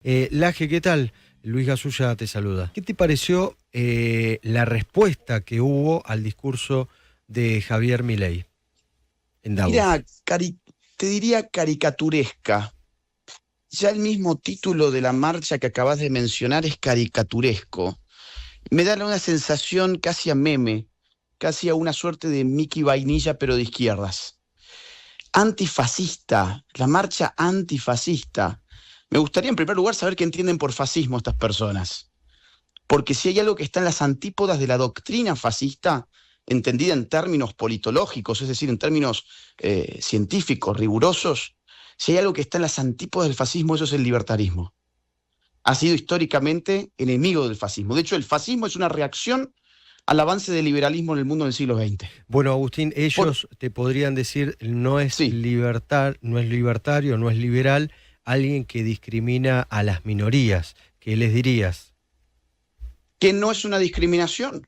Laje, ¿qué tal? Luis Gasulla te saluda. ¿Qué te pareció la respuesta que hubo al discurso de Javier Milei en Mira, Davos? te diría caricaturesca. Ya el mismo título de la marcha que acabas de mencionar es caricaturesco. Me da una sensación casi a meme, casi a una suerte de Mickey Vainilla, pero de izquierdas. Antifascista, la marcha antifascista. Me gustaría en primer lugar saber qué entienden por fascismo estas personas. Porque si hay algo que está en las antípodas de la doctrina fascista, entendida en términos politológicos, es decir, en términos científicos, rigurosos, si hay algo que está en las antípodas del fascismo, eso es el libertarismo. Ha sido históricamente enemigo del fascismo. De hecho, el fascismo es una reacción al avance del liberalismo en el mundo del siglo XX. Bueno, Agustín, Por, ellos te podrían decir no es sí, no es libertario, no es liberal, alguien que discrimina a las minorías. ¿Qué les dirías? que no es una discriminación.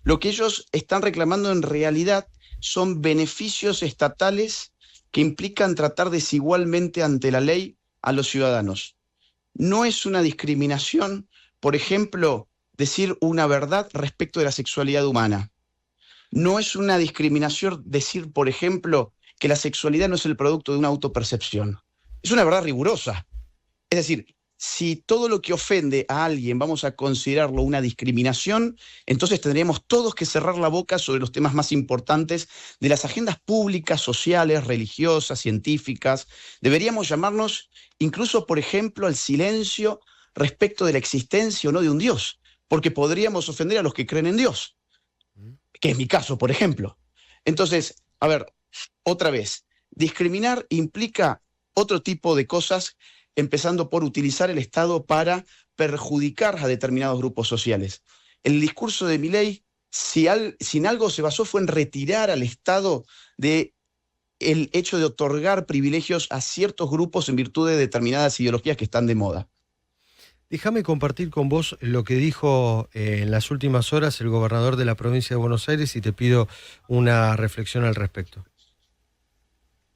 Lo que ellos están reclamando en realidad son beneficios estatales que implican tratar desigualmente ante la ley a los ciudadanos. No es una discriminación, por ejemplo, decir una verdad respecto de la sexualidad humana. No es una discriminación decir, por ejemplo, que la sexualidad no es el producto de una autopercepción. Es una verdad rigurosa. Es decir, si todo lo que ofende a alguien vamos a considerarlo una discriminación, entonces tendríamos todos que cerrar la boca sobre los temas más importantes de las agendas públicas, sociales, religiosas, científicas. Deberíamos llamarnos incluso, por ejemplo, al silencio respecto de la existencia o no de un Dios, porque podríamos ofender a los que creen en Dios, que es mi caso, por ejemplo. Entonces, a ver, otra vez, discriminar implica otro tipo de cosas, empezando por utilizar el Estado para perjudicar a determinados grupos sociales. El discurso de Milei, si en algo se basó, fue en retirar al Estado de el hecho de otorgar privilegios a ciertos grupos en virtud de determinadas ideologías que están de moda. Déjame compartir con vos lo que dijo en las últimas horas el gobernador de la provincia de Buenos Aires y te pido una reflexión al respecto.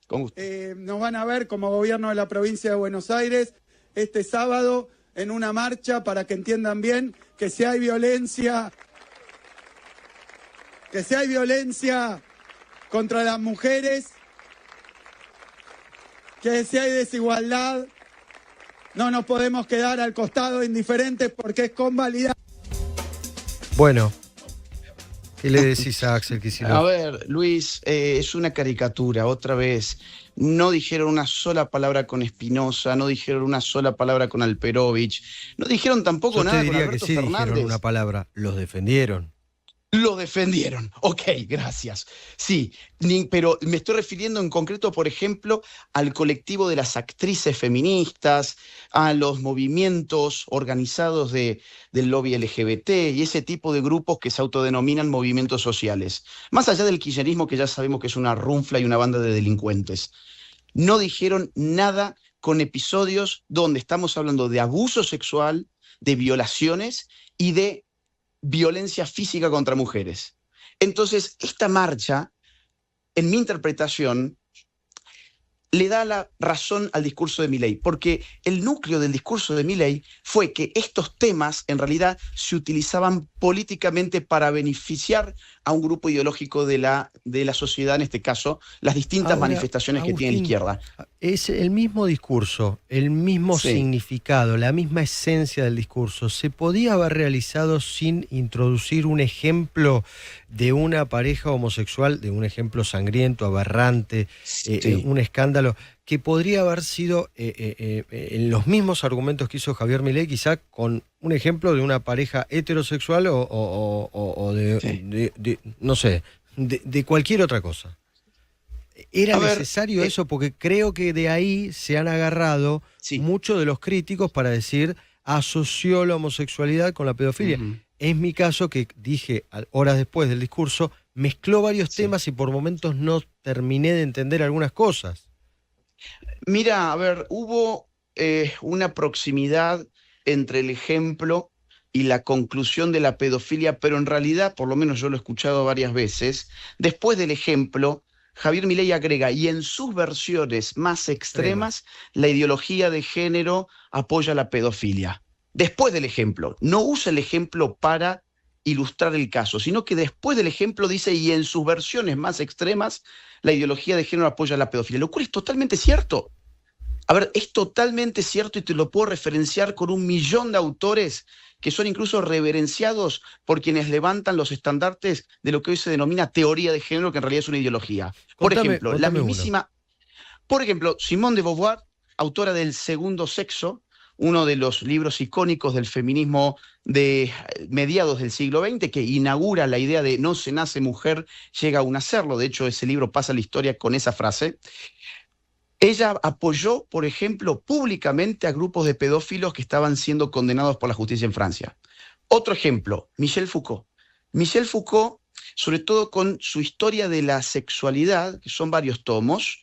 Con gusto. Nos van a ver como gobierno de la provincia de Buenos Aires este sábado en una marcha para que entiendan bien que si hay violencia contra las mujeres, que si hay desigualdad, no nos podemos quedar al costado indiferentes porque es convalidar. Bueno, ¿qué le decís a Axel A Kicillof? ver, Luis, es una caricatura, otra vez. No dijeron una sola palabra con Espinosa, no dijeron una sola palabra con Alperovich, no dijeron tampoco Yo te nada con diría que Alberto sí dijeron una Fernández. palabra, los defendieron. Lo defendieron. Ok, gracias. Sí, pero me estoy refiriendo en concreto, por ejemplo, al colectivo de las actrices feministas, a los movimientos organizados del lobby LGBT y ese tipo de grupos que se autodenominan movimientos sociales. Más allá del kirchnerismo, que ya sabemos que es una runfla y una banda de delincuentes. No dijeron nada con episodios donde estamos hablando de abuso sexual, de violaciones y de violencia física contra mujeres. Entonces, esta marcha, en mi interpretación, le da la razón al discurso de Milei, porque el núcleo del discurso de Milei fue que estos temas en realidad se utilizaban políticamente para beneficiar a un grupo ideológico de la sociedad, en este caso, las distintas Ahora, manifestaciones que tiene la Agustín, izquierda. es el mismo discurso, el mismo Sí. significado, la misma esencia del discurso. ¿Se podía haber realizado sin introducir un ejemplo de una pareja homosexual, de un ejemplo sangriento, aberrante, Sí. un escándalo, que podría haber sido en los mismos argumentos que hizo Javier Milei, quizá con un ejemplo de una pareja heterosexual o Sí. no sé, de cualquier otra cosa? ¿Era A ver, necesario eso? Porque creo que de ahí se han agarrado sí. muchos de los críticos para decir asoció la homosexualidad con la pedofilia. Ujú. Es mi caso que dije horas después del discurso, mezcló varios Sí. temas y por momentos no terminé de entender algunas cosas. Mira, a ver, hubo una proximidad entre el ejemplo y la conclusión de la pedofilia, pero en realidad, por lo menos yo lo he escuchado varias veces, después del ejemplo, Javier Milei agrega, y en sus versiones más extremas, la ideología de género apoya la pedofilia. Después del ejemplo, no usa el ejemplo para ilustrar el caso, sino que después del ejemplo dice, y en sus versiones más extremas, la ideología de género apoya la pedofilia, lo cual es totalmente cierto. A ver, es totalmente cierto y te lo puedo referenciar con 1.000.000 de autores que son incluso reverenciados por quienes levantan los estandartes de lo que hoy se denomina teoría de género, que en realidad es una ideología. Por ejemplo, la mismísima... Por ejemplo, Simone de Beauvoir, autora del Segundo Sexo, uno de los libros icónicos del feminismo de mediados del siglo XX, que inaugura la idea de no se nace mujer, llega a un hacerlo. De hecho, ese libro pasa a la historia con esa frase. Ella apoyó, por ejemplo, públicamente a grupos de pedófilos que estaban siendo condenados por la justicia en Francia. Otro ejemplo, Michel Foucault. Michel Foucault, sobre todo con su historia de la sexualidad, que son varios tomos,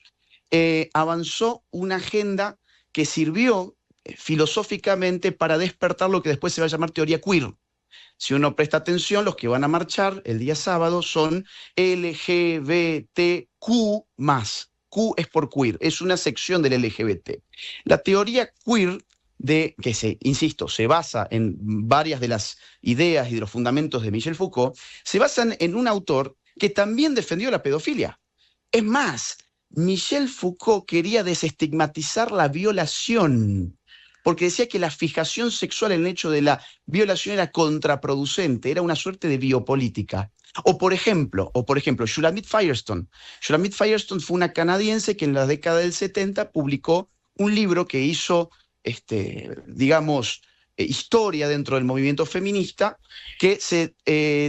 avanzó una agenda que sirvió filosóficamente para despertar lo que después se va a llamar teoría queer. Si uno presta atención, los que van a marchar el día sábado son LGBTQ+. Q es por queer, es una sección del LGBT. La teoría queer, insisto, se basa en varias de las ideas y de los fundamentos de Michel Foucault, se basan en un autor que también defendió la pedofilia. Es más, Michel Foucault quería desestigmatizar la violación, porque decía que la fijación sexual en el hecho de la violación era contraproducente, era una suerte de biopolítica. O por ejemplo, Shulamit Firestone. Shulamit Firestone fue una canadiense que en la década del 70 publicó un libro que hizo, historia dentro del movimiento feminista, que se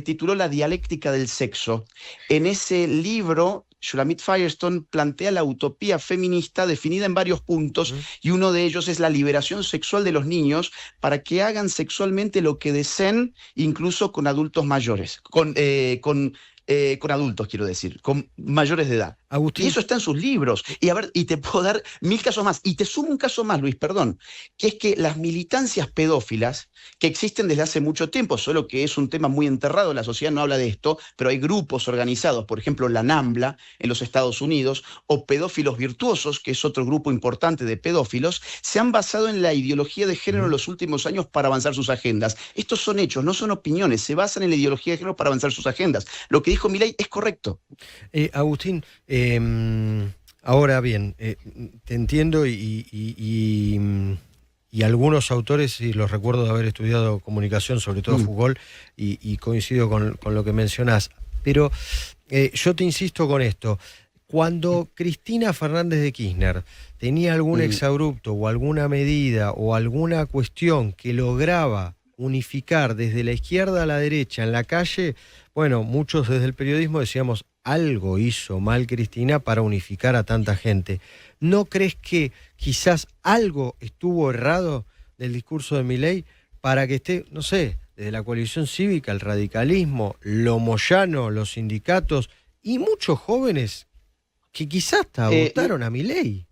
tituló La dialéctica del sexo. En ese libro, Shulamit Firestone plantea la utopía feminista definida en varios puntos, y uno de ellos es la liberación sexual de los niños para que hagan sexualmente lo que deseen, incluso con adultos mayores, con adultos, quiero decir, con mayores de edad. Agustín. Y eso está en sus libros. Y a ver, y te puedo dar 1.000 casos más. Y te sumo un caso más, Luis, perdón, que es que las militancias pedófilas, que existen desde hace mucho tiempo, solo que es un tema muy enterrado, la sociedad no habla de esto, pero hay grupos organizados, por ejemplo, la NAMBLA en los Estados Unidos, o Pedófilos Virtuosos, que es otro grupo importante de pedófilos, se han basado en la ideología de género en los últimos años para avanzar sus agendas. Estos son hechos, no son opiniones, se basan en la ideología de género para avanzar sus agendas. Lo que dijo Milei es correcto. Agustín, ahora bien, te entiendo y algunos autores, y los recuerdo de haber estudiado comunicación, sobre todo Foucault, y coincido con lo que mencionás, pero yo te insisto con esto. Cuando Cristina Fernández de Kirchner tenía algún exabrupto o alguna medida o alguna cuestión que lograba unificar desde la izquierda a la derecha en la calle, bueno, muchos desde el periodismo decíamos, algo hizo mal Cristina para unificar a tanta gente. ¿No crees que quizás algo estuvo errado del discurso de Milei para que esté, no sé, desde la coalición cívica, el radicalismo, lo moyano, los sindicatos y muchos jóvenes que quizás hasta votaron a Milei?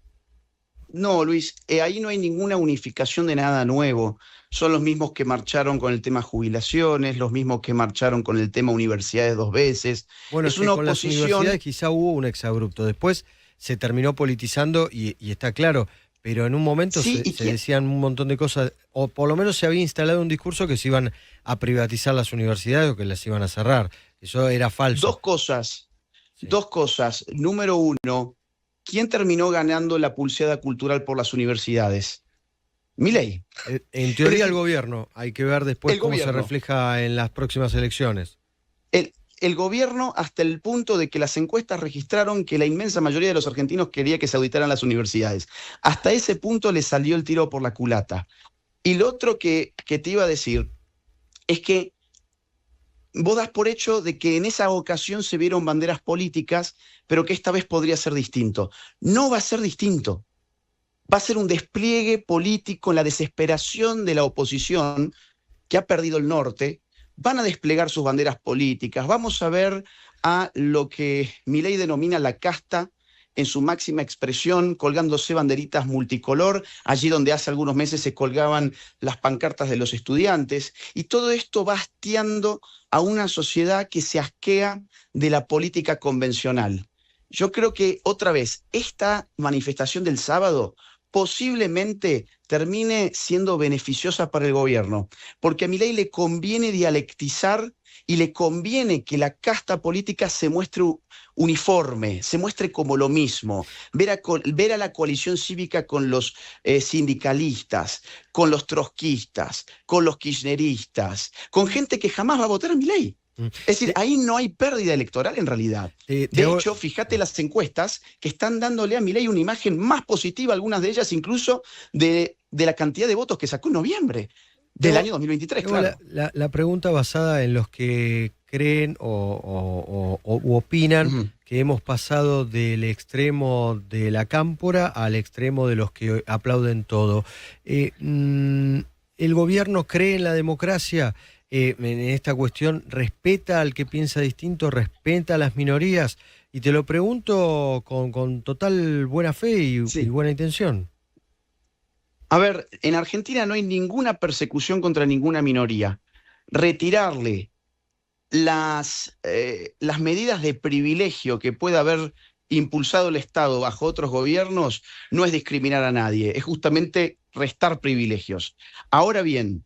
No, Luis, ahí no hay ninguna unificación de nada nuevo. Son los mismos que marcharon con el tema jubilaciones, los mismos que marcharon con el tema universidades 2 veces. Bueno, es una con oposición... las universidades quizá hubo un exabrupto. Después se terminó politizando y está claro, pero en un momento se decían un montón de cosas, o por lo menos se había instalado un discurso que se iban a privatizar las universidades o que las iban a cerrar. Eso era falso. Dos cosas. Número uno, ¿quién terminó ganando la pulseada cultural por las universidades? Milei. En teoría el gobierno. Hay que ver después cómo se refleja en las próximas elecciones. El gobierno, hasta el punto de que las encuestas registraron que la inmensa mayoría de los argentinos quería que se auditaran las universidades. Hasta ese punto le salió el tiro por la culata. Y lo otro que te iba a decir es que vos das por hecho de que en esa ocasión se vieron banderas políticas, pero que esta vez podría ser distinto. No va a ser distinto. Va a ser un despliegue político en la desesperación de la oposición que ha perdido el norte. Van a desplegar sus banderas políticas. Vamos a ver a lo que Milei denomina la casta en su máxima expresión, colgándose banderitas multicolor, allí donde hace algunos meses se colgaban las pancartas de los estudiantes. Y todo esto va hastiando a una sociedad que se asquea de la política convencional. yo creo que otra vez, esta manifestación del sábado posiblemente termine siendo beneficiosa para el gobierno, porque a Milei le conviene dialectizar y le conviene que la casta política se muestre uniforme, se muestre como lo mismo, ver a la coalición cívica con los sindicalistas, con los trotskistas, con los kirchneristas, con gente que jamás va a votar a Milei. Es decir, ahí no hay pérdida electoral en realidad. De hecho, fíjate las encuestas que están dándole a Milei una imagen más positiva, algunas de ellas incluso de la cantidad de votos que sacó en noviembre del año 2023, claro. La pregunta basada en los que creen u opinan que hemos pasado del extremo de la cámpora al extremo de los que aplauden todo. ¿El gobierno cree en la democracia? En esta cuestión, ¿respeta al que piensa distinto? ¿Respeta a las minorías? Y te lo pregunto con total buena fe y buena intención. A ver, en Argentina no hay ninguna persecución contra ninguna minoría. Retirarle las medidas de privilegio que pueda haber impulsado el Estado bajo otros gobiernos no es discriminar a nadie, es justamente restar privilegios. Ahora bien,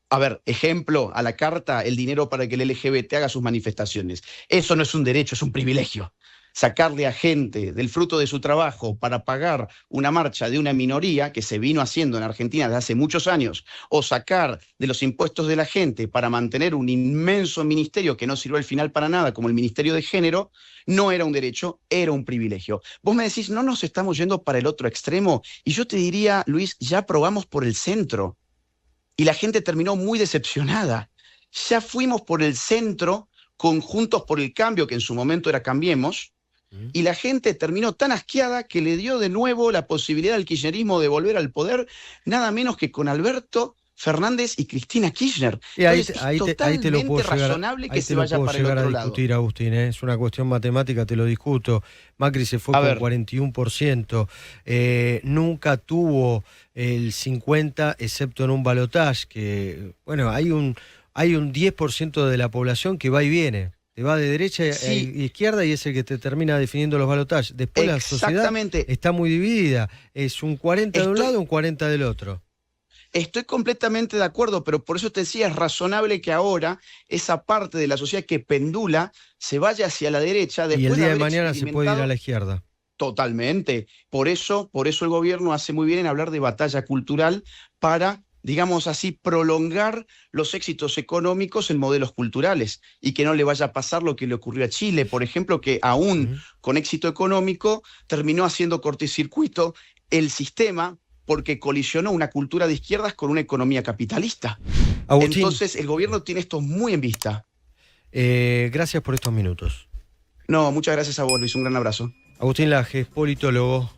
a ver, ejemplo, a la carta, el dinero para que el LGBT haga sus manifestaciones. Eso no es un derecho, es un privilegio. Sacarle a gente del fruto de su trabajo para pagar una marcha de una minoría que se vino haciendo en Argentina desde hace muchos años, o sacar de los impuestos de la gente para mantener un inmenso ministerio que no sirvió al final para nada, como el Ministerio de Género, no era un derecho, era un privilegio. Vos me decís, no nos estamos yendo para el otro extremo, y yo te diría, Luis, ya probamos por el centro. Y la gente terminó muy decepcionada. Ya fuimos por el centro, con Juntos por el Cambio, que en su momento era Cambiemos, y la gente terminó tan asqueada que le dio de nuevo la posibilidad al kirchnerismo de volver al poder, nada menos que con Alberto Fernández y Cristina Kirchner. Y ahí te lo puedo razonable que se vaya para el otro lado. Discutir, Agustín, ¿eh? Es una cuestión matemática, te lo discuto. Macri se fue con 41%, nunca tuvo el 50%, excepto en un balotaje, que, bueno, hay un 10% de la población que va y viene. Te va de derecha a izquierda y es el que te termina definiendo los balotajes. Después la sociedad está muy dividida. Es un 40 de un lado, un 40 del otro. Estoy completamente de acuerdo, pero por eso te decía, es razonable que ahora esa parte de la sociedad que pendula se vaya hacia la derecha. Y el día de mañana se puede ir a la izquierda. Totalmente. Por eso el gobierno hace muy bien en hablar de batalla cultural para, digamos así, prolongar los éxitos económicos en modelos culturales y que no le vaya a pasar lo que le ocurrió a Chile, por ejemplo, que aún con éxito económico terminó haciendo cortocircuito el sistema porque colisionó una cultura de izquierdas con una economía capitalista. Agustín, entonces el gobierno tiene esto muy en vista. Gracias por estos minutos. No, muchas gracias a vos, Luis, un gran abrazo. Agustín Lajes, politólogo.